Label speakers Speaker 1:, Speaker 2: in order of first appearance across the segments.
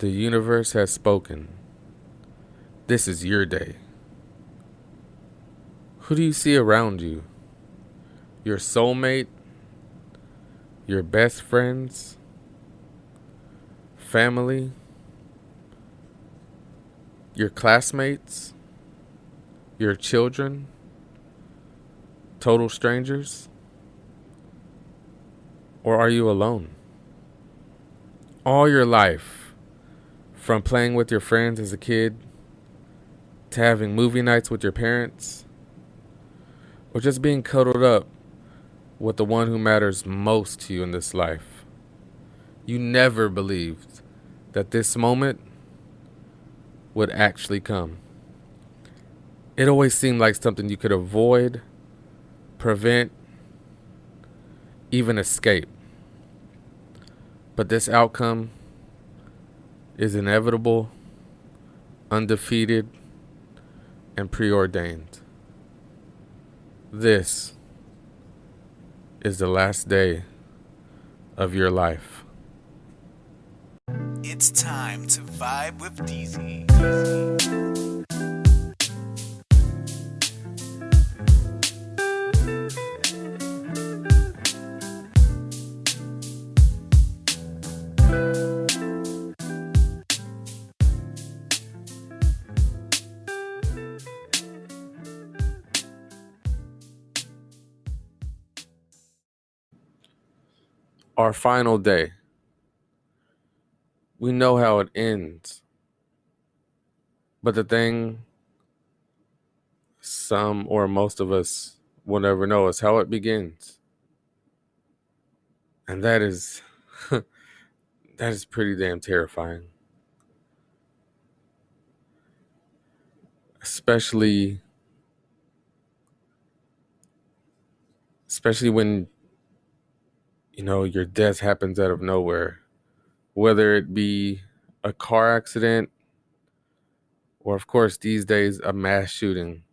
Speaker 1: The universe has spoken. This is your day. Who do you see around you? Your soulmate? Your best friends? Family? Your classmates? Your children? Total strangers? Or are you alone? All your life, from playing with your friends as a kid to having movie nights with your parents, or just being cuddled up with the one who matters most to you in this life, you never believed that this moment would actually come. It always seemed like something you could avoid, prevent, even escape. But this outcome is inevitable, undefeated, and preordained. This is the last day of your life.
Speaker 2: It's time to vibe with Deezy.
Speaker 1: Our final day. We know how it ends. But the thing some or most of us will never know is how it begins. And that is that is pretty damn terrifying. Especially when your death happens out of nowhere, whether it be a car accident or, of course, these days, a mass shooting.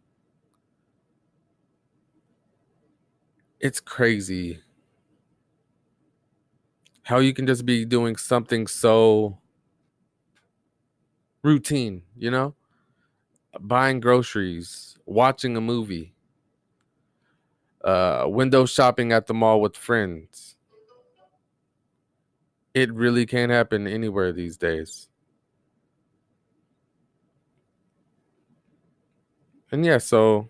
Speaker 1: It's crazy how you can just be doing something so routine, buying groceries, watching a movie, window shopping at the mall with friends. It really can't happen anywhere these days. And yeah, so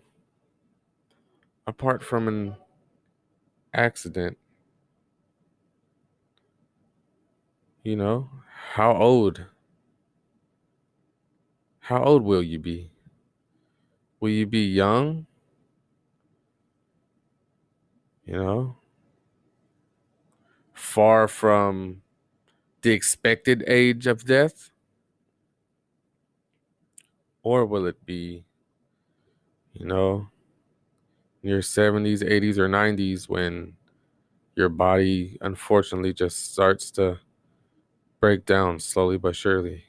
Speaker 1: apart from an accident, you know, how old? How old will you be? Will you be young? You know, far from the expected age of death? Or will it be, you know, in your 70s, 80s, or 90s when your body unfortunately just starts to break down slowly but surely?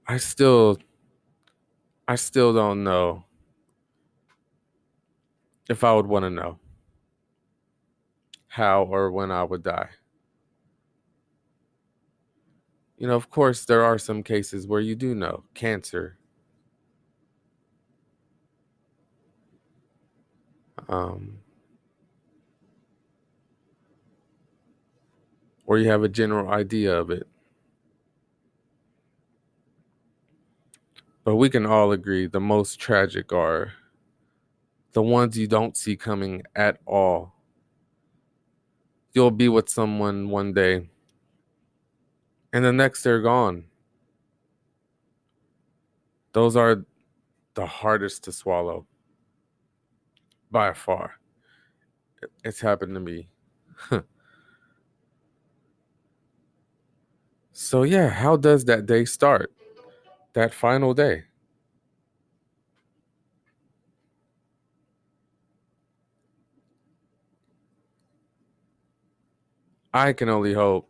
Speaker 1: I still I still don't know if I would want to know how or when I would die. Of course, there are some cases where you do know cancer, um, or you have a general idea of it. But we can all agree the most tragic are the ones you don't see coming at all. You'll be with someone one day, and the next they're gone. Those are the hardest to swallow by far. It's happened to me. So, yeah, how does that day start? That final day? I can only hope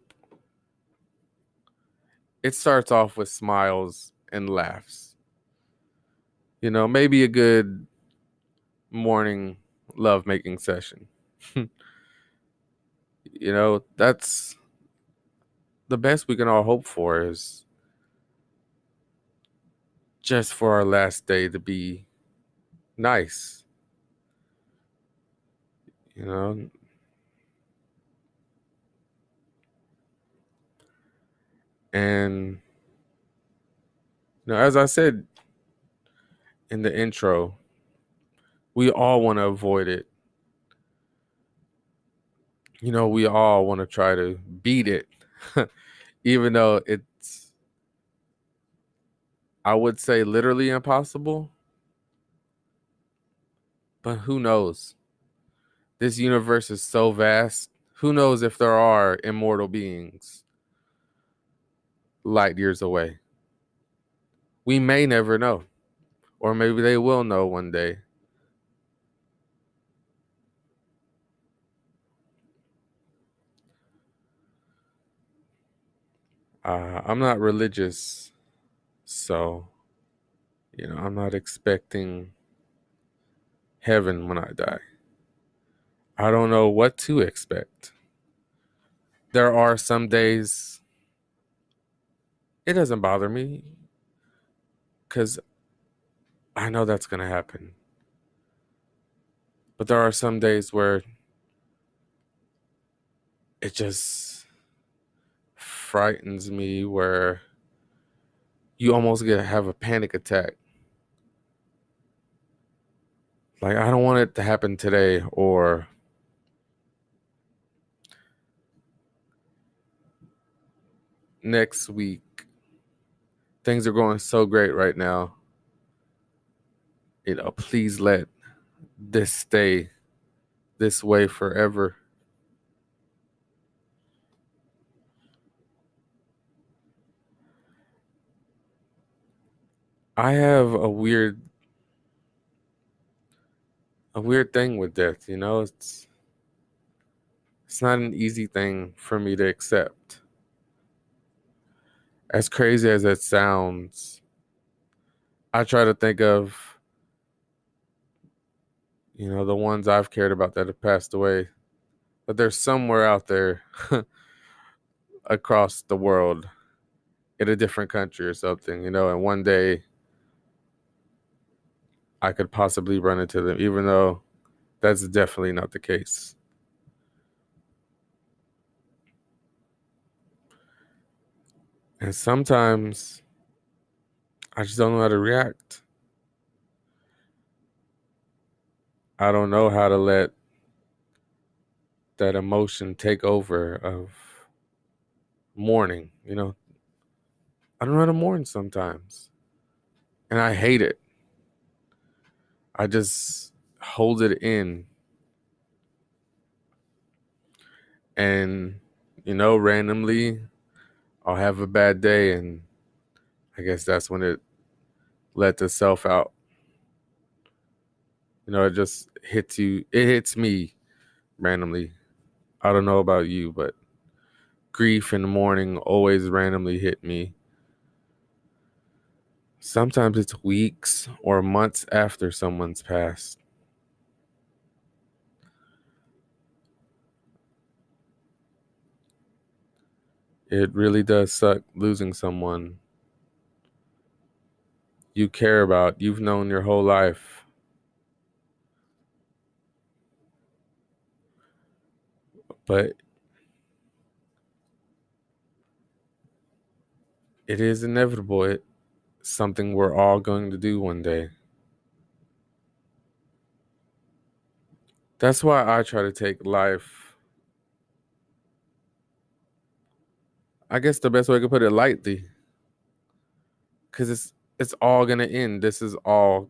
Speaker 1: it starts off with smiles and laughs. Maybe a good morning lovemaking session. That's the best we can all hope for is just for our last day to be nice, you know? And, as I said in the intro, we all want to avoid it. We all want to try to beat it, even though it's, I would say, literally impossible. But who knows? This universe is so vast. Who knows if there are immortal beings light years away? We may never know, or maybe they will know one day. I'm not religious, so I'm not expecting heaven when I die. I don't know what to expect. There are some days it doesn't bother me because I know that's going to happen. But there are some days where it just frightens me, where you almost get to have a panic attack. Like, I don't want it to happen today, or next week. Things are going so great right now. Please let this stay this way forever. I have a weird thing with death, it's not an easy thing for me to accept. As crazy as it sounds, I try to think of, the ones I've cared about that have passed away. But there's somewhere out there across the world in a different country or something, and one day I could possibly run into them, even though that's definitely not the case. And sometimes I just don't know how to react. I don't know how to let that emotion take over of mourning. I don't know how to mourn sometimes. And I hate it. I just hold it in. And, randomly I'll have a bad day, and I guess that's when it lets itself out. It just hits you. It hits me randomly. I don't know about you, but grief in the morning always randomly hit me. Sometimes it's weeks or months after someone's passed. It really does suck losing someone you care about, you've known your whole life. But it is inevitable. It's something we're all going to do one day. That's why I try to take life, I guess the best way I could put it, lightly. Because it's all going to end. This is all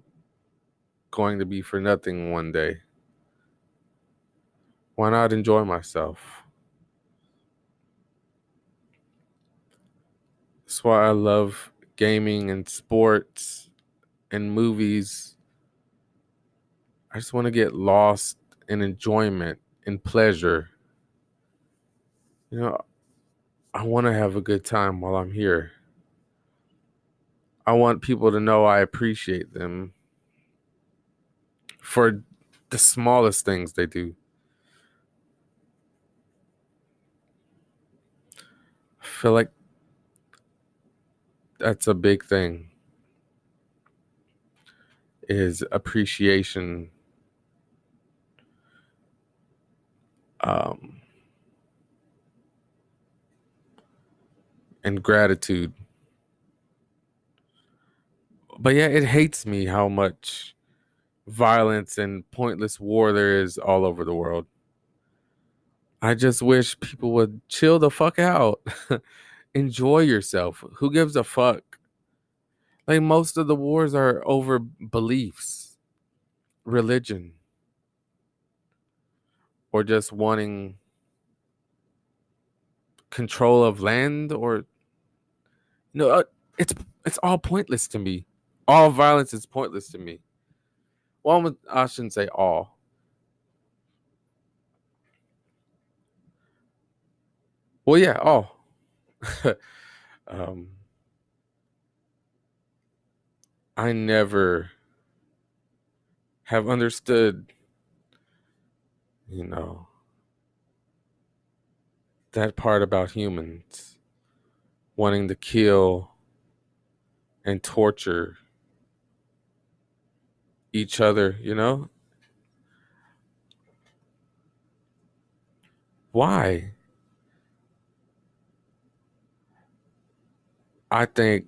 Speaker 1: going to be for nothing one day. Why not enjoy myself? That's why I love gaming and sports and movies. I just want to get lost in enjoyment and pleasure. I want to have a good time while I'm here. I want people to know I appreciate them for the smallest things they do. feel like that's a big thing, is appreciation, um, and gratitude. But yeah, it hates me how much violence and pointless war there is all over the world. I just wish people would chill the fuck out. Enjoy yourself. Who gives a fuck? Like, most of the wars are over beliefs, religion, or just wanting control of land, or no, it's it's all pointless to me. All violence is pointless to me. Well, I shouldn't say all. Well, yeah, all. um, I never have understood, you know, that part about humans wanting to kill and torture each other, you know? Why? I think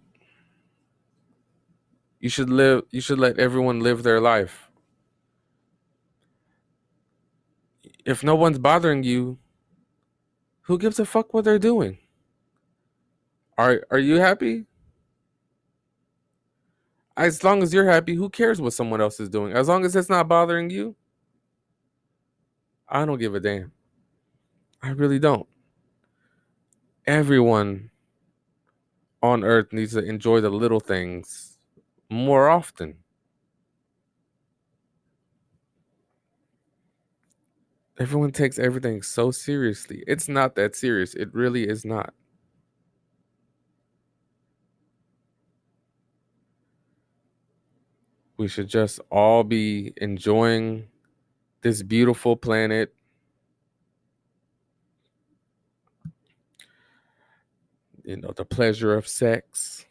Speaker 1: you should let everyone live their life. If no one's bothering you, who gives a fuck what they're doing? Are you happy? As long as you're happy, who cares what someone else is doing? As long as it's not bothering you, I don't give a damn. I really don't. Everyone on earth needs to enjoy the little things more often. Everyone takes everything so seriously. It's not that serious. It really is not. We should just all be enjoying this beautiful planet, the pleasure of sex.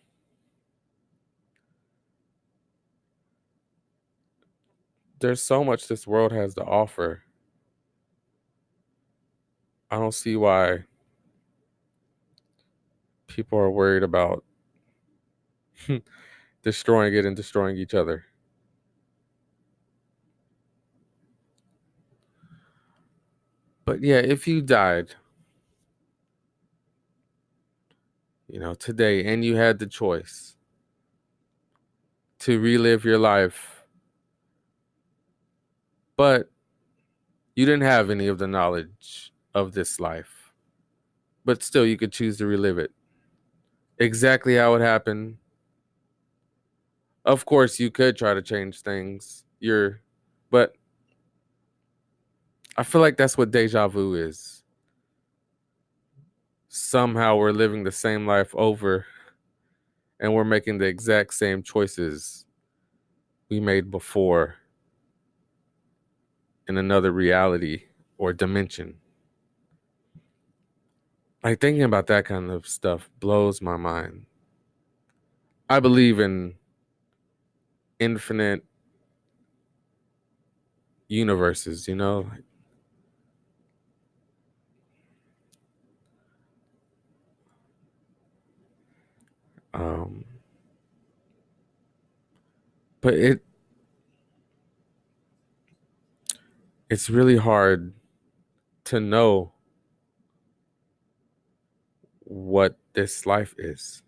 Speaker 1: There's so much this world has to offer. I don't see why people are worried about destroying it and destroying each other. But yeah, if you died, today, and you had the choice to relive your life, but you didn't have any of the knowledge of this life, but still you could choose to relive it exactly how it happened. Of course, you could try to change things. But I feel like that's what deja vu is. Somehow we're living the same life over, and we're making the exact same choices we made before in another reality or dimension. Like, thinking about that kind of stuff blows my mind. I believe in infinite universes, um, but it's really hard to know what this life is.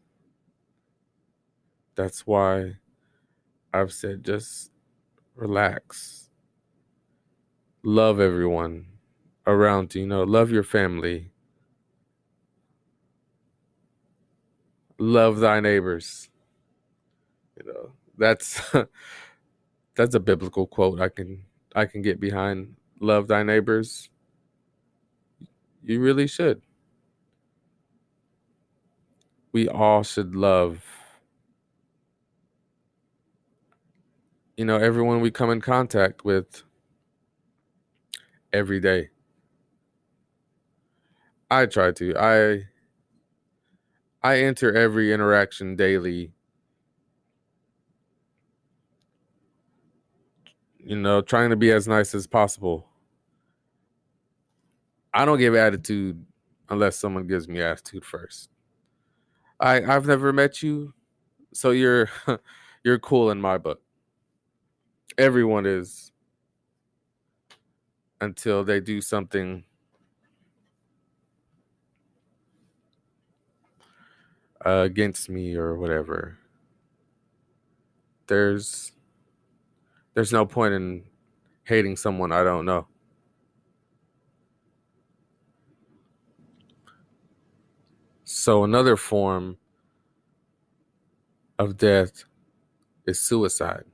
Speaker 1: That's why I've said just relax, love everyone around you, love your family, love thy neighbors. That's that's a biblical quote I can get behind. Love thy neighbors. You really should. We all should love, everyone we come in contact with every day. I try to. I enter every interaction daily, trying to be as nice as possible. I don't give attitude unless someone gives me attitude first. I've never met you, so you're you're cool in my book. Everyone is until they do something against me or whatever. There's there's no point in hating someone I don't know. So another form of death is suicide.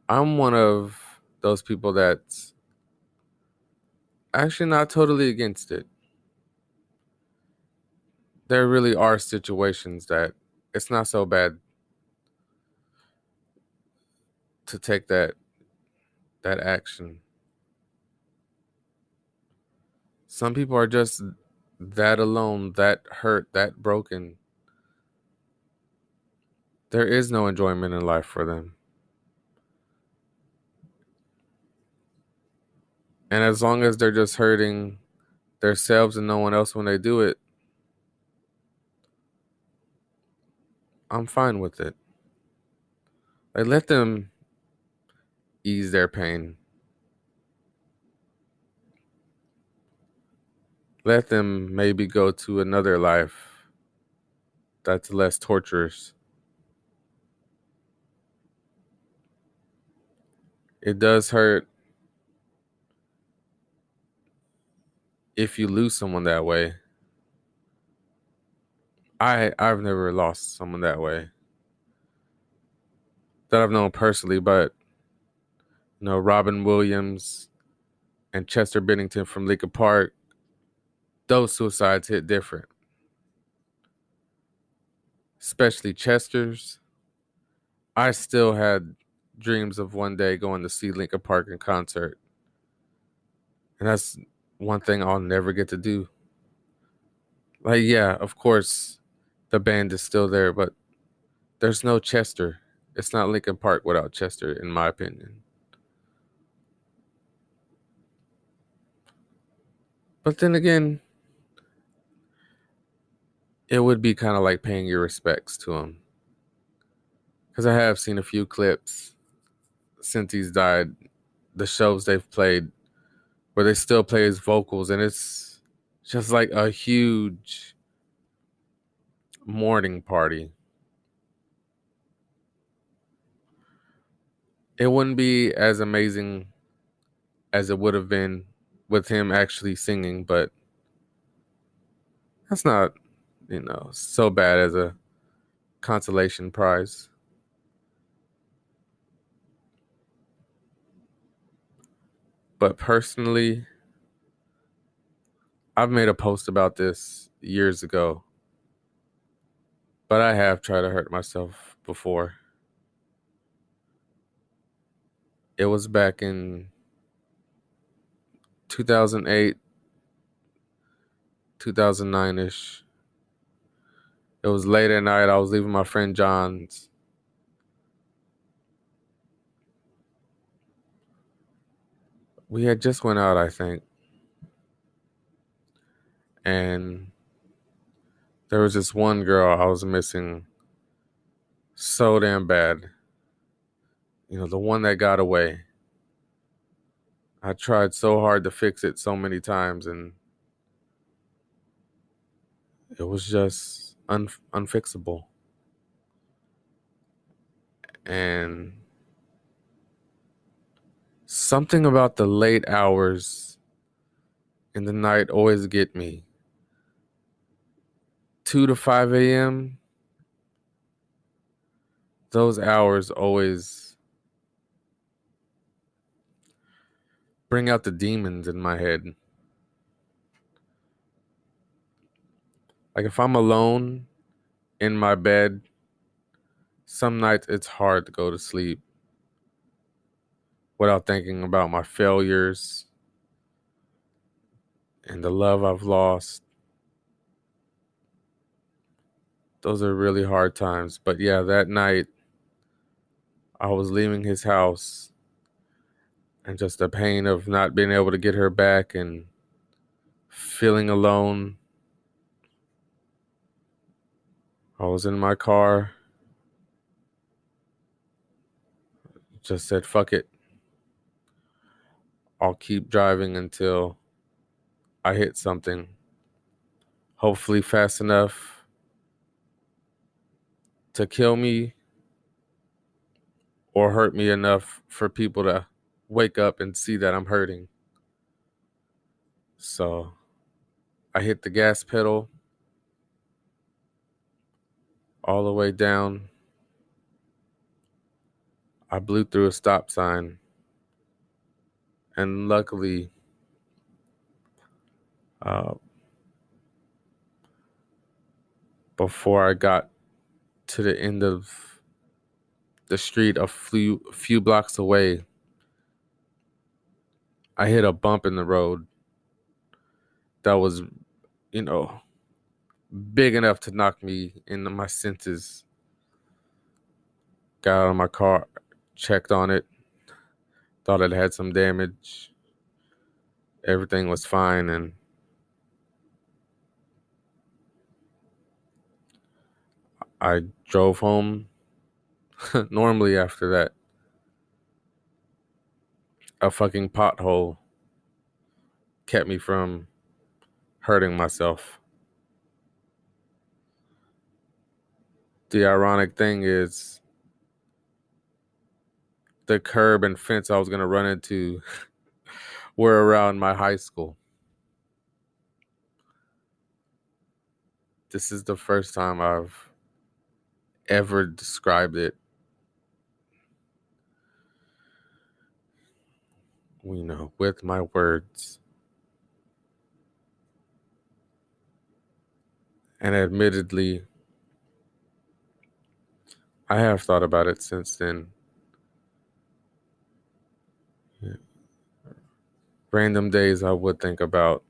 Speaker 1: I'm one of those people that's actually not totally against it. There really are situations that it's not so bad to take that action. Some people are just that alone, that hurt, that broken. There is no enjoyment in life for them. And as long as they're just hurting themselves and no one else when they do it, I'm fine with it. Like, let them ease their pain. Let them maybe go to another life that's less torturous. It does hurt if you lose someone that way. I've never lost someone that way that I've known personally, but Robin Williams and Chester Bennington from Lincoln Park, those suicides hit different. Especially Chester's. I still had dreams of one day going to see Lincoln Park in concert. And that's one thing I'll never get to do. Like, yeah, of course, the band is still there, but there's no Chester. It's not Lincoln Park without Chester, in my opinion. But then again, it would be kind of like paying your respects to him. Because I have seen a few clips since he's died, the shows they've played, where they still play his vocals, and it's just like a huge mourning party. It wouldn't be as amazing as it would have been with him actually singing, but that's not, so bad as a consolation prize. But personally, I've made a post about this years ago, but I have tried to hurt myself before. It was back in 2008, 2009 ish. It was late at night. I was leaving my friend John's. We had just went out, I think, and there was this one girl I was missing so damn bad. The one that got away. I tried so hard to fix it so many times, and it was just unfixable. And something about the late hours in the night always get me. 2 to 5 a.m., those hours always bring out the demons in my head. Like, if I'm alone in my bed, some nights it's hard to go to sleep without thinking about my failures and the love I've lost. those are really hard times. But yeah, that night I was leaving his house, and just the pain of not being able to get her back and feeling alone. I was in my car, just said, fuck it. I'll keep driving until I hit something, hopefully fast enough to kill me or hurt me enough for people to wake up and see that I'm hurting. So I hit the gas pedal all the way down. I blew through a stop sign. And luckily, uh, before I got to the end of the street a few blocks away, I hit a bump in the road that was, you know, big enough to knock me into my senses. Got out of my car, checked on it, thought it had some damage. Everything was fine, and I drove home. Normally after that, a fucking pothole kept me from hurting myself. The ironic thing is the curb and fence I was going to run into were around my high school. This is the first time I've ever described it, with my words. And admittedly, I have thought about it since then. Yeah. Random days I would think about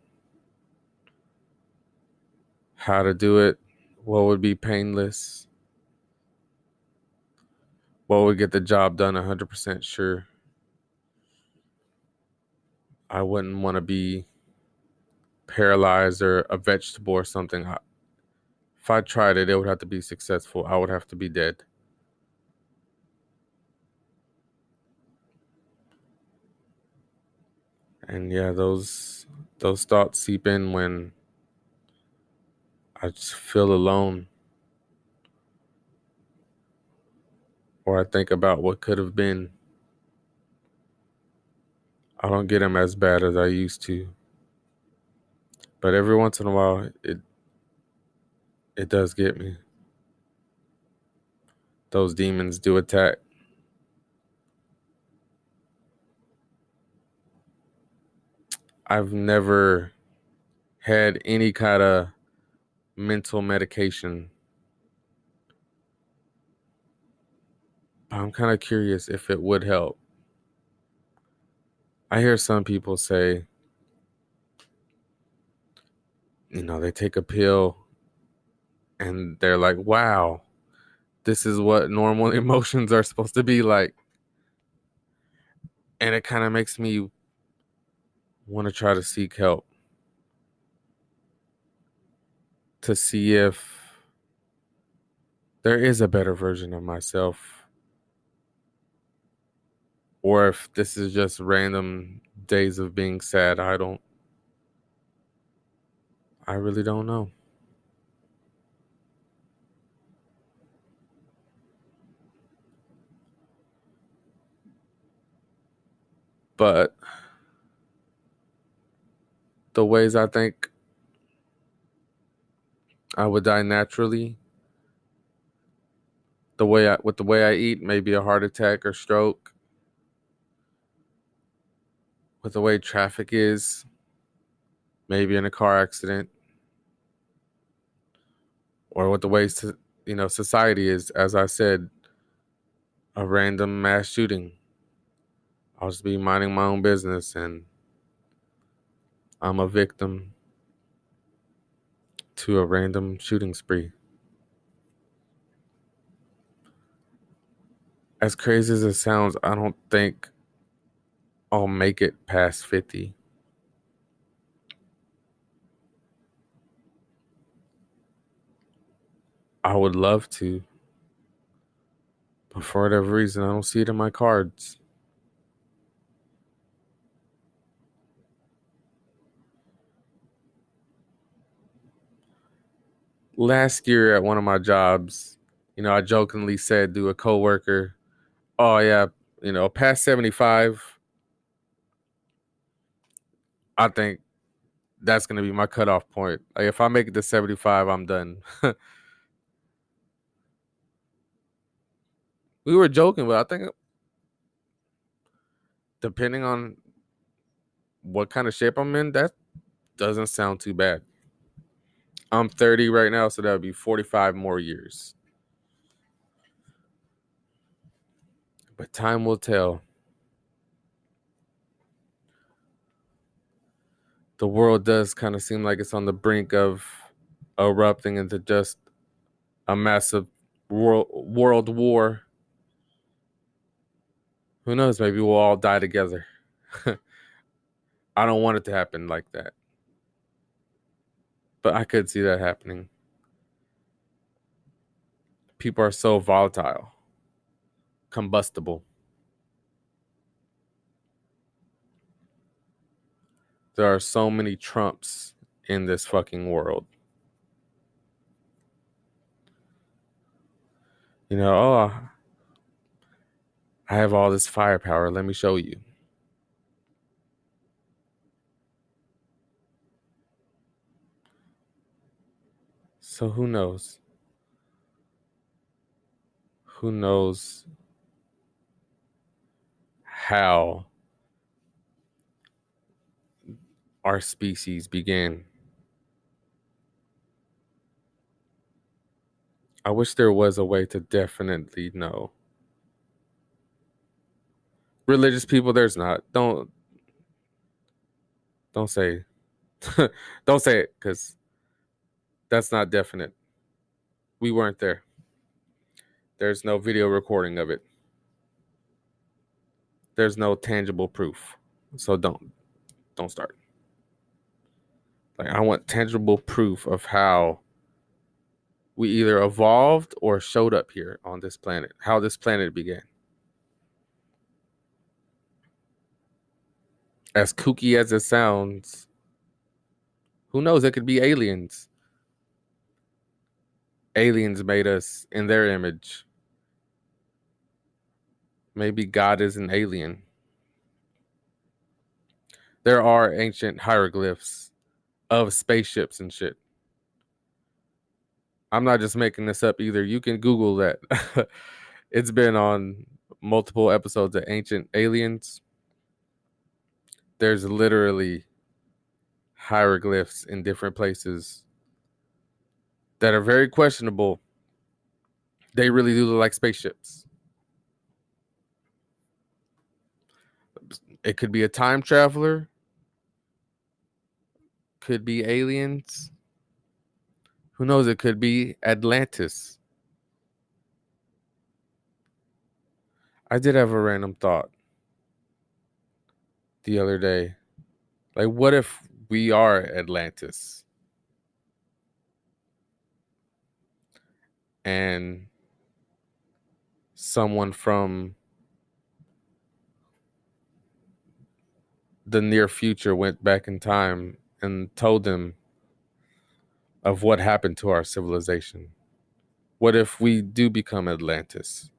Speaker 1: how to do it, what would be painless, what would get the job done 100% sure. I wouldn't want to be paralyzed or a vegetable or something. If I tried it, it would have to be successful. I would have to be dead. And yeah, those thoughts seep in when I just feel alone, or I think about what could have been. I don't get them as bad as I used to, but every once in a while, it does get me. Those demons do attack. I've never had any kind of mental medication. I'm kind of curious if it would help. I hear some people say, they take a pill and they're like, wow, this is what normal emotions are supposed to be like. And it kind of makes me want to try to seek help to see if there is a better version of myself, or if this is just random days of being sad. I really don't know. But the ways I think I would die naturally, with the way I eat, maybe a heart attack or stroke, with the way traffic is, maybe in a car accident, or with the way society is, as I said, a random mass shooting. I'll just be minding my own business and I'm a victim to a random shooting spree. As crazy as it sounds, I don't think I'll make it past 50. I would love to, but for whatever reason, I don't see it in my cards. Last year at one of my jobs, I jokingly said to a coworker, "Oh yeah, past 75, I think that's gonna be my cutoff point. Like if I make it to 75, I'm done." We were joking, but I think depending on what kind of shape I'm in, that doesn't sound too bad. I'm 30 right now, so that would be 45 more years. But time will tell. The world does kind of seem like it's on the brink of erupting into just a massive world war. Who knows? Maybe we'll all die together. I don't want it to happen like that, but I could see that happening. People are so volatile, combustible. There are so many Trumps in this fucking world. Oh, I have all this firepower. Let me show you. So who knows? Who knows how our species began? I wish there was a way to definitely know. Religious people, there's not. Don't say don't say it because that's not definite. We weren't there. There's no video recording of it. There's no tangible proof. So don't start. Like I want tangible proof of how we either evolved or showed up here on this planet, how this planet began. As kooky as it sounds, who knows? It could be aliens. Aliens made us in their image. Maybe God is an alien. There are ancient hieroglyphs of spaceships and shit. I'm not just making this up either. You can Google that. It's been on multiple episodes of Ancient Aliens. There's literally hieroglyphs in different places that are very questionable. They really do look like spaceships. It could be a time traveler, could be aliens. Who knows? It could be Atlantis. I did have a random thought the other day. Like, what if we are Atlantis and someone from the near future went back in time and told them of what happened to our civilization? What if we do become Atlantis?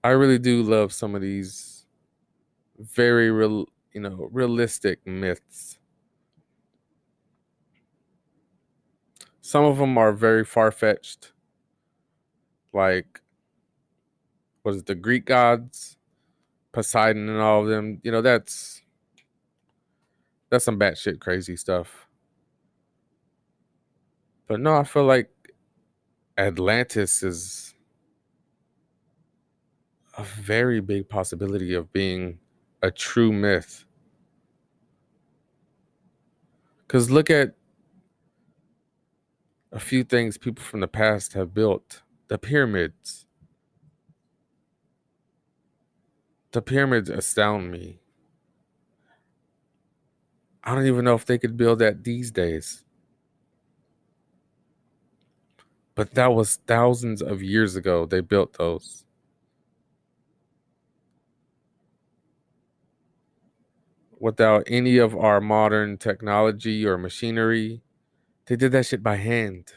Speaker 1: I really do love some of these very realistic myths. Some of them are very far-fetched, like was it the Greek gods, Poseidon and all of them. That's some batshit crazy stuff. But no, I feel like Atlantis is a very big possibility of being a true myth. Because look at a few things people from the past have built. The pyramids. The pyramids astound me. I don't even know if they could build that these days. But that was thousands of years ago they built those. Without any of our modern technology or machinery, they did that shit by hand.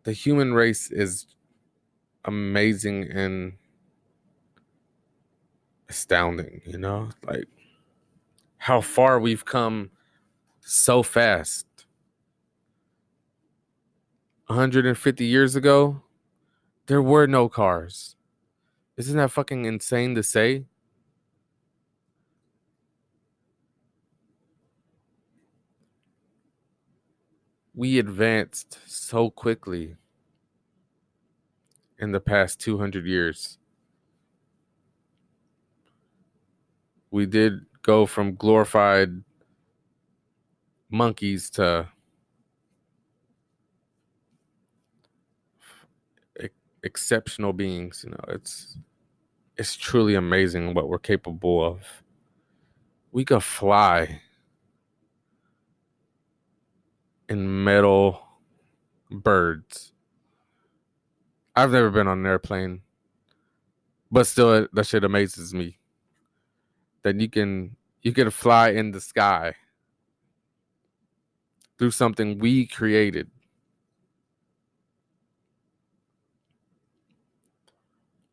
Speaker 1: The human race is amazing and astounding, you know? Like how far we've come so fast. 150 years ago, there were no cars. Isn't that fucking insane to say? We advanced so quickly in the past 200 years. We did go from glorified monkeys to e- exceptional beings. You know, it's truly amazing what we're capable of. We could fly in metal birds. I've never been on an airplane, but still, that shit amazes me. That you can fly in the sky through something we created,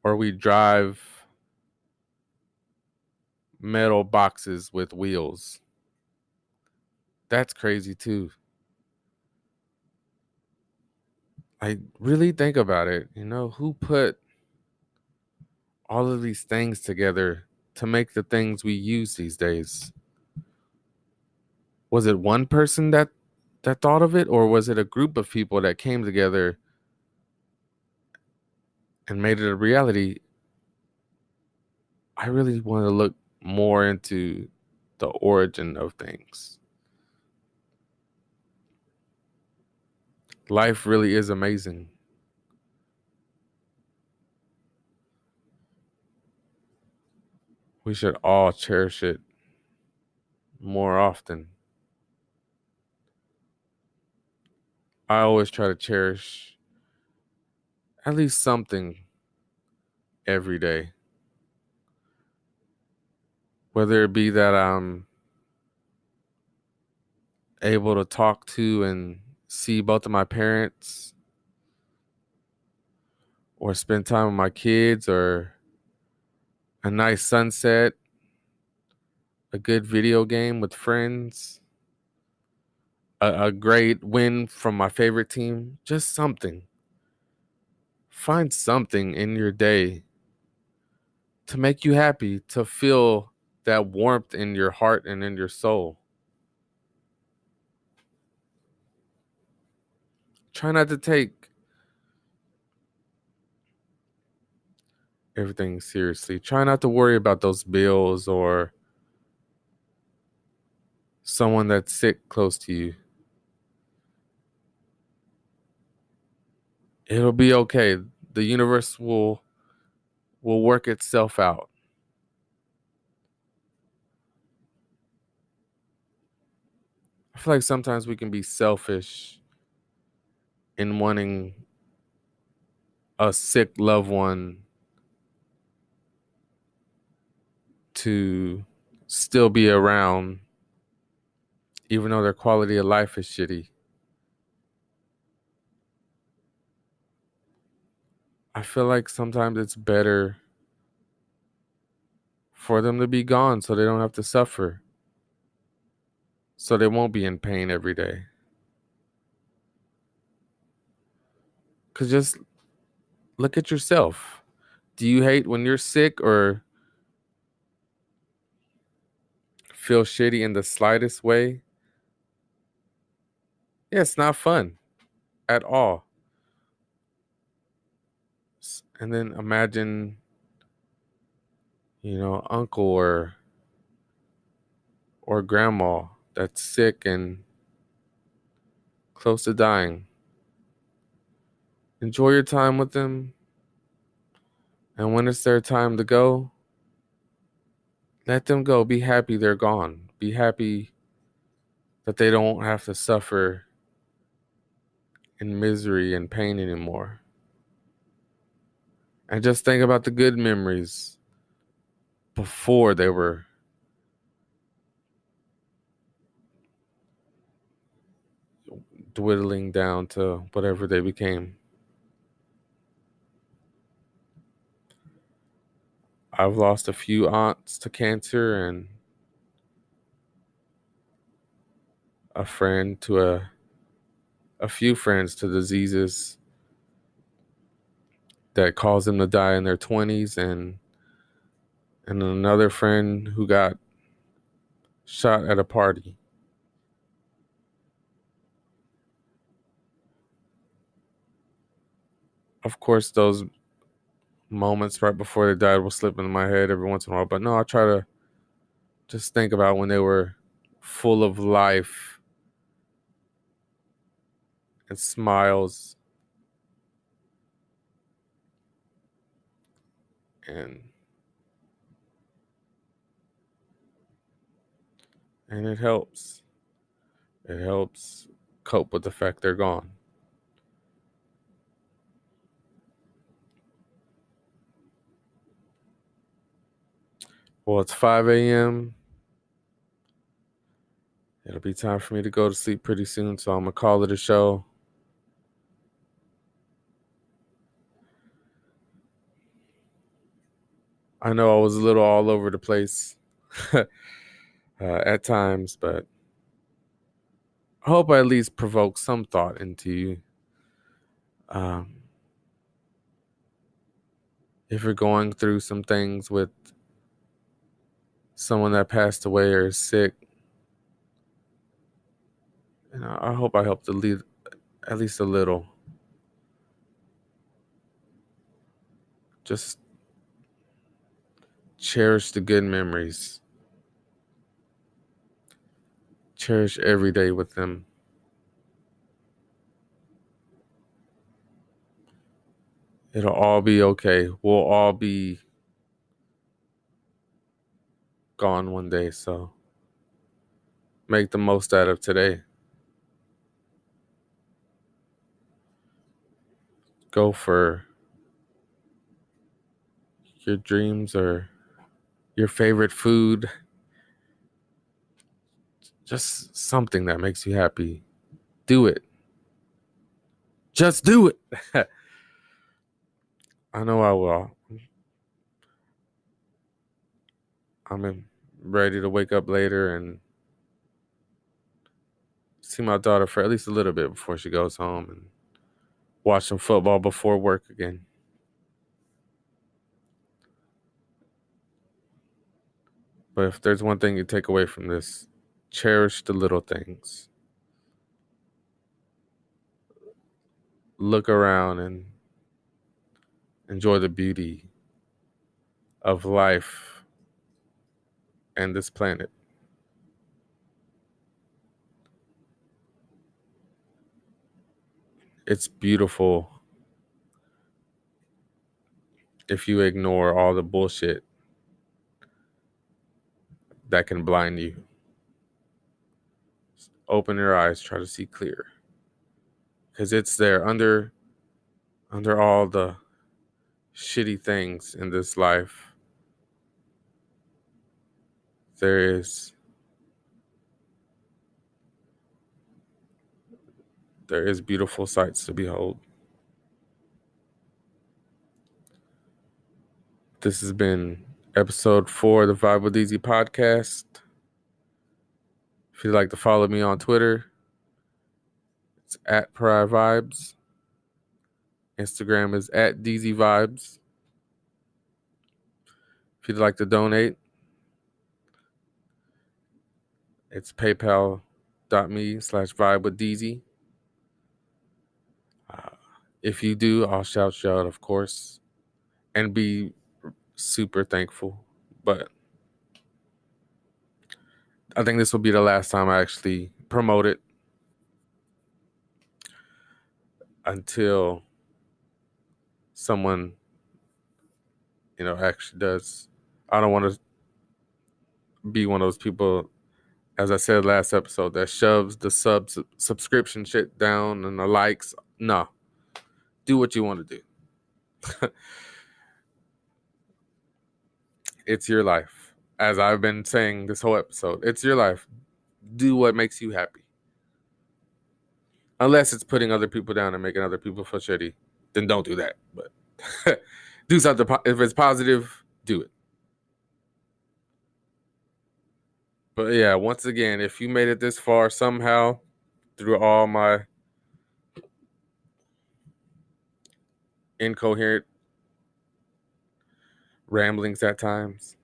Speaker 1: or we drive metal boxes with wheels. That's crazy too. I really think about it. You know, who put all of these things together to make the things we use these days? Was it one person that thought of it, or was it a group of people that came together and made it a reality? I really want to look more into the origin of things. Life really is amazing. We should all cherish it more often. I always try to cherish at least something every day, whether it be that I'm able to talk to and see both of my parents, or spend time with my kids, or a nice sunset, a good video game with friends, a great win from my favorite team. Just something. Find something in your day to make you happy, to feel that warmth in your heart and in your soul. Try not to take everything seriously. Try not to worry about those bills or someone that's sick close to you. It'll be okay. The universe will work itself out. I feel like sometimes we can be selfish in wanting a sick loved one to still be around, even though their quality of life is shitty. I feel like sometimes it's better for them to be gone so they don't have to suffer, so they won't be in pain every day. Because just look at yourself. Do you hate when you're sick or feel shitty in the slightest way? Yeah, it's not fun at all. And then imagine, uncle or grandma that's sick and close to dying. Enjoy your time with them. And when it's their time to go, let them go. Be happy they're gone. Be happy that they don't have to suffer in misery and pain anymore. And just think about the good memories before they were dwindling down to whatever they became. I've lost a few aunts to cancer and a friend to a few friends to diseases that caused them to die in their 20s, and another friend who got shot at a party. Of course, those moments right before they died will slip into my head every once in a while, but no, I try to just think about when they were full of life and smiles and and it helps. It helps cope with the fact they're gone. Well, it's 5 a.m. It'll be time for me to go to sleep pretty soon, so I'm going to call it a show. I know I was a little all over the place at times, but I hope I at least provoke some thought into you. Um, if you're going through some things with someone that passed away or is sick, I hope I helped to lead at least a little. Just cherish the good memories. Cherish every day with them. It'll all be okay. We'll all be gone one day, so make the most out of today. Go for your dreams or your favorite food. Just something that makes you happy. Do it. Just do it. I know I will. Ready to wake up later and see my daughter for at least a little bit before she goes home and watch some football before work again. But if there's one thing you take away from this, cherish the little things. Look around and enjoy the beauty of life and this planet. It's beautiful if you ignore all the bullshit that can blind you. Open your eyes, try to see clear. Because it's there under all the shitty things in this life. There is beautiful sights to behold. This has been episode 4 of the Vibe with Deezy podcast. If you'd like to follow me on Twitter, it's at Pariah Vibes. Instagram is at Deezy Vibes. If you'd like to donate, it's paypal.me/vibe with Deezy. If you do, I'll shout you out, of course, and be super thankful. But I think this will be the last time I actually promote it. until someone, actually does. I don't want to be one of those people, as I said last episode, that shoves the subscription shit down and the likes. No, do what you want to do. It's your life. As I've been saying this whole episode, it's your life. Do what makes you happy. Unless it's putting other people down and making other people feel shitty, then don't do that. But do something. If it's positive, do it. But yeah, once again, if you made it this far somehow through all my incoherent ramblings at times,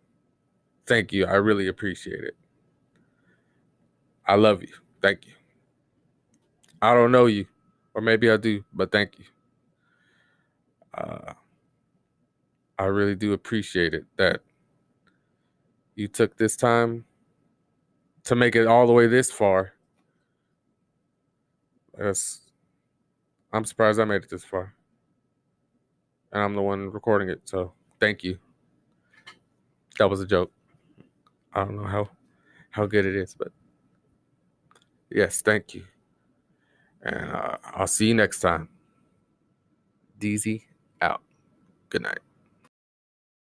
Speaker 1: thank you. I really appreciate it. I love you. Thank you. I don't know you, or maybe I do, but thank you. Uh, I really do appreciate it that you took this time to make it all the way this far. I'm surprised I made it this far. And I'm the one recording it, so thank you. That was a joke. I don't know how good it is, but yes, thank you. And I'll see you next time. Deezy out. Good night.